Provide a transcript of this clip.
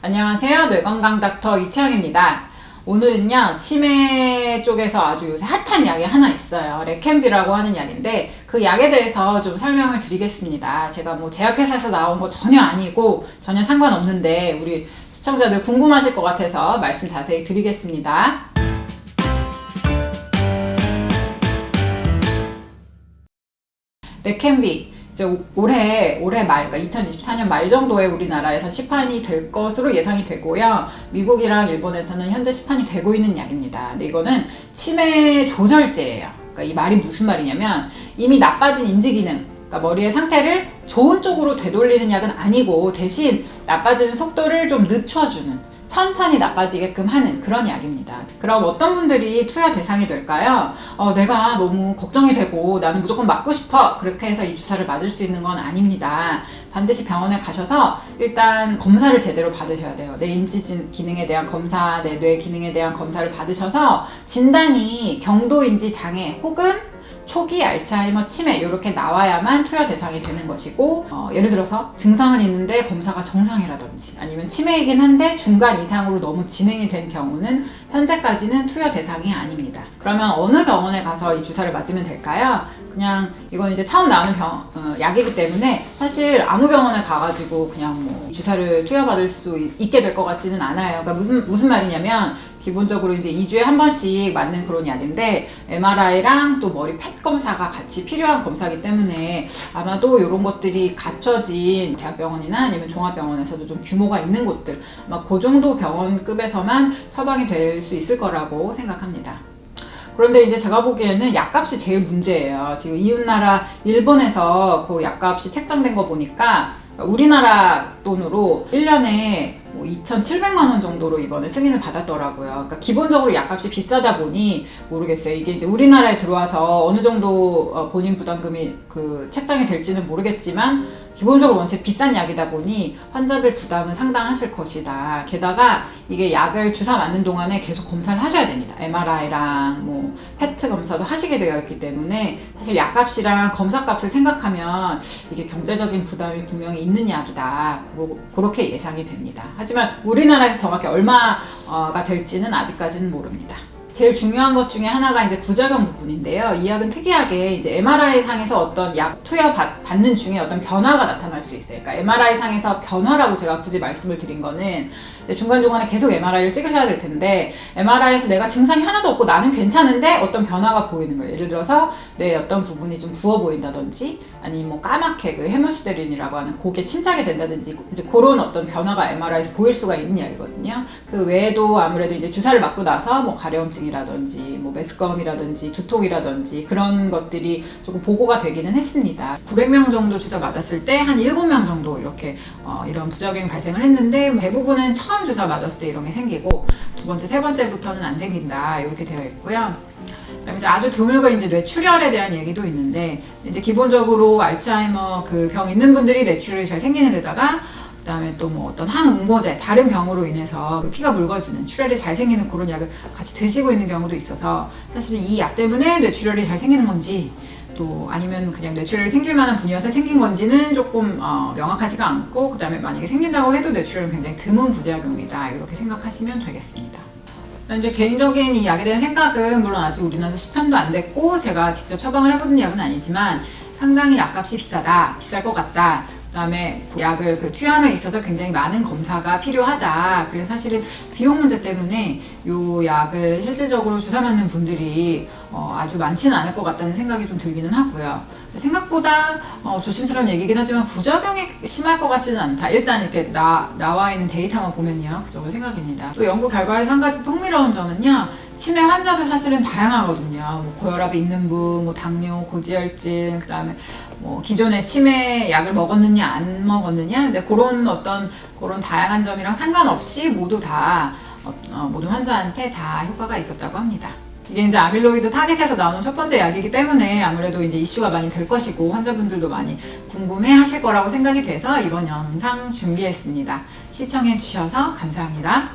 안녕하세요. 뇌건강 닥터 이채영입니다. 오늘은요, 치매 쪽에서 아주 요새 핫한 약이 하나 있어요. 레켐비라고 하는 약인데 그 약에 대해서 좀 설명을 드리겠습니다. 제가 뭐 제약회사에서 나온 거 전혀 아니고 전혀 상관없는데 우리 시청자들 궁금하실 것 같아서 말씀 자세히 드리겠습니다. 레켐비 이제 올해 말, 그러니까 2024년 말 정도에 우리나라에서 시판이 될 것으로 예상이 되고요. 미국이랑 일본에서는 현재 시판이 되고 있는 약입니다. 근데 이거는 치매 조절제예요. 그러니까 이 말이 무슨 말이냐면 이미 나빠진 인지기능, 그러니까 머리의 상태를 좋은 쪽으로 되돌리는 약은 아니고 대신 나빠지는 속도를 좀 늦춰주는, 천천히 나빠지게끔 하는 그런 약입니다. 그럼 어떤 분들이 투여 대상이 될까요? 내가 너무 걱정이 되고 나는 무조건 맞고 싶어, 그렇게 해서 이 주사를 맞을 수 있는 건 아닙니다. 반드시 병원에 가셔서 일단 검사를 제대로 받으셔야 돼요. 내 인지 기능에 대한 검사, 내 뇌 기능에 대한 검사를 받으셔서 진단이 경도인지 장애 혹은 초기 알츠하이머 치매 이렇게 나와야만 투여 대상이 되는 것이고, 예를 들어서 증상은 있는데 검사가 정상이라든지 아니면 치매이긴 한데 중간 이상으로 너무 진행이 된 경우는 현재까지는 투여 대상이 아닙니다. 그러면 어느 병원에 가서 이 주사를 맞으면 될까요? 그냥 이건 이제 처음 나오는 약이기 때문에 사실 아무 병원에 가가지고 그냥 뭐 주사를 투여받을 수 있게 될 것 같지는 않아요. 그러니까 무슨 말이냐면 기본적으로 이제 2주에 한 번씩 맞는 그런 약인데 MRI랑 또 머리 펫 검사가 같이 필요한 검사이기 때문에 아마도 이런 것들이 갖춰진 대학병원이나 아니면 종합병원에서도 좀 규모가 있는 곳들, 아마 그 정도 병원급에서만 처방이 될 수 있을 거라고 생각합니다. 그런데 이제 제가 보기에는 약값이 제일 문제예요. 지금 이웃나라 일본에서 그 약값이 책정된 거 보니까 우리나라 돈으로 1년에 2,700만 원 정도로 이번에 승인을 받았더라고요. 그러니까 기본적으로 약값이 비싸다 보니 모르겠어요. 이게 이제 우리나라에 들어와서 어느 정도 본인 부담금이 책정이 될지는 모르겠지만 기본적으로 원체 비싼 약이다 보니 환자들 부담은 상당하실 것이다. 게다가 이게 약을 주사 맞는 동안에 계속 검사를 하셔야 됩니다. MRI랑 뭐 페트 검사도 하시게 되어 있기 때문에 사실 약값이랑 검사값을 생각하면 이게 경제적인 부담이 분명히 있는 약이다. 그렇게 예상이 됩니다. 하지만 우리나라에서 정확히 얼마가 될지는 아직까지는 모릅니다. 제일 중요한 것 중에 하나가 이제 부작용 부분인데요. 이 약은 특이하게 이제 MRI 상에서 어떤 약 투여 받는 중에 어떤 변화가 나타날 수 있어요. 그러니까 MRI 상에서 변화라고 제가 굳이 말씀을 드린 거는 이제 중간중간에 계속 MRI를 찍으셔야 될 텐데, MRI에서 내가 증상이 하나도 없고 나는 괜찮은데 어떤 변화가 보이는 거예요. 예를 들어서 뇌 어떤 부분이 좀 부어 보인다든지, 아니 뭐 까맣게 헤모시데린이라고 하는 고게 침착이 된다든지, 이제 그런 어떤 변화가 MRI에서 보일 수가 있는 약이거든요. 그 외에도 아무래도 이제 주사를 맞고 나서 뭐 가려움증이라든지 뭐 메스꺼움이라든지 두통이라든지 그런 것들이 조금 보고가 되기는 했습니다. 900명 정도 주사 맞았을 때 한 7명 정도 이렇게 이런 부작용이 발생을 했는데, 대부분은 처음 주사 맞았을 때 이런 게 생기고 두 번째, 세 번째부터는 안 생긴다 이렇게 되어 있고요. 그다음에 이제 아주 드물고 이제 뇌출혈에 대한 얘기도 있는데, 이제 기본적으로 알츠하이머 그 병 있는 분들이 뇌출혈이 잘 생기는 데다가 그다음에 또 뭐 어떤 항응고제, 다른 병으로 인해서 피가 묽어지는, 출혈이 잘 생기는 그런 약을 같이 드시고 있는 경우도 있어서 사실은 이 약 때문에 뇌출혈이 잘 생기는 건지 또 아니면 그냥 뇌출혈이 생길 만한 분이어서 생긴 건지는 조금 명확하지가 않고, 그 다음에 만약에 생긴다고 해도 뇌출혈은 굉장히 드문 부작용이다 이렇게 생각하시면 되겠습니다. 이제 개인적인 이 약에 대한 생각은 물론 아직 우리나라에서 시판도 안 됐고 제가 직접 처방을 해보는 약은 아니지만 상당히 약값이 비싸다, 비쌀 것 같다. 그다음에 약을 투여함에 있어서 굉장히 많은 검사가 필요하다. 그래서 사실은 비용 문제 때문에 이 약을 실질적으로 주사 맞는 분들이 아주 많지는 않을 것 같다는 생각이 좀 들기는 하고요. 생각보다 조심스러운 얘기긴 하지만 부작용이 심할 것 같지는 않다. 일단 이렇게 나와 있는 데이터만 보면요, 그 정도 생각입니다. 또 연구 결과에서 한 가지 또 흥미로운 점은요, 치매 환자도 사실은 다양하거든요. 뭐 고혈압이 있는 분, 뭐 당뇨, 고지혈증, 그 다음에 뭐 기존에 치매 약을 먹었느냐 안 먹었느냐, 근데 그런 다양한 점이랑 상관없이 모두 다 모든 환자한테 다 효과가 있었다고 합니다. 이게 이제 아밀로이드 타겟에서 나오는 첫 번째 약이기 때문에 아무래도 이제 이슈가 많이 될 것이고 환자분들도 많이 궁금해 하실 거라고 생각이 돼서 이번 영상 준비했습니다. 시청해 주셔서 감사합니다.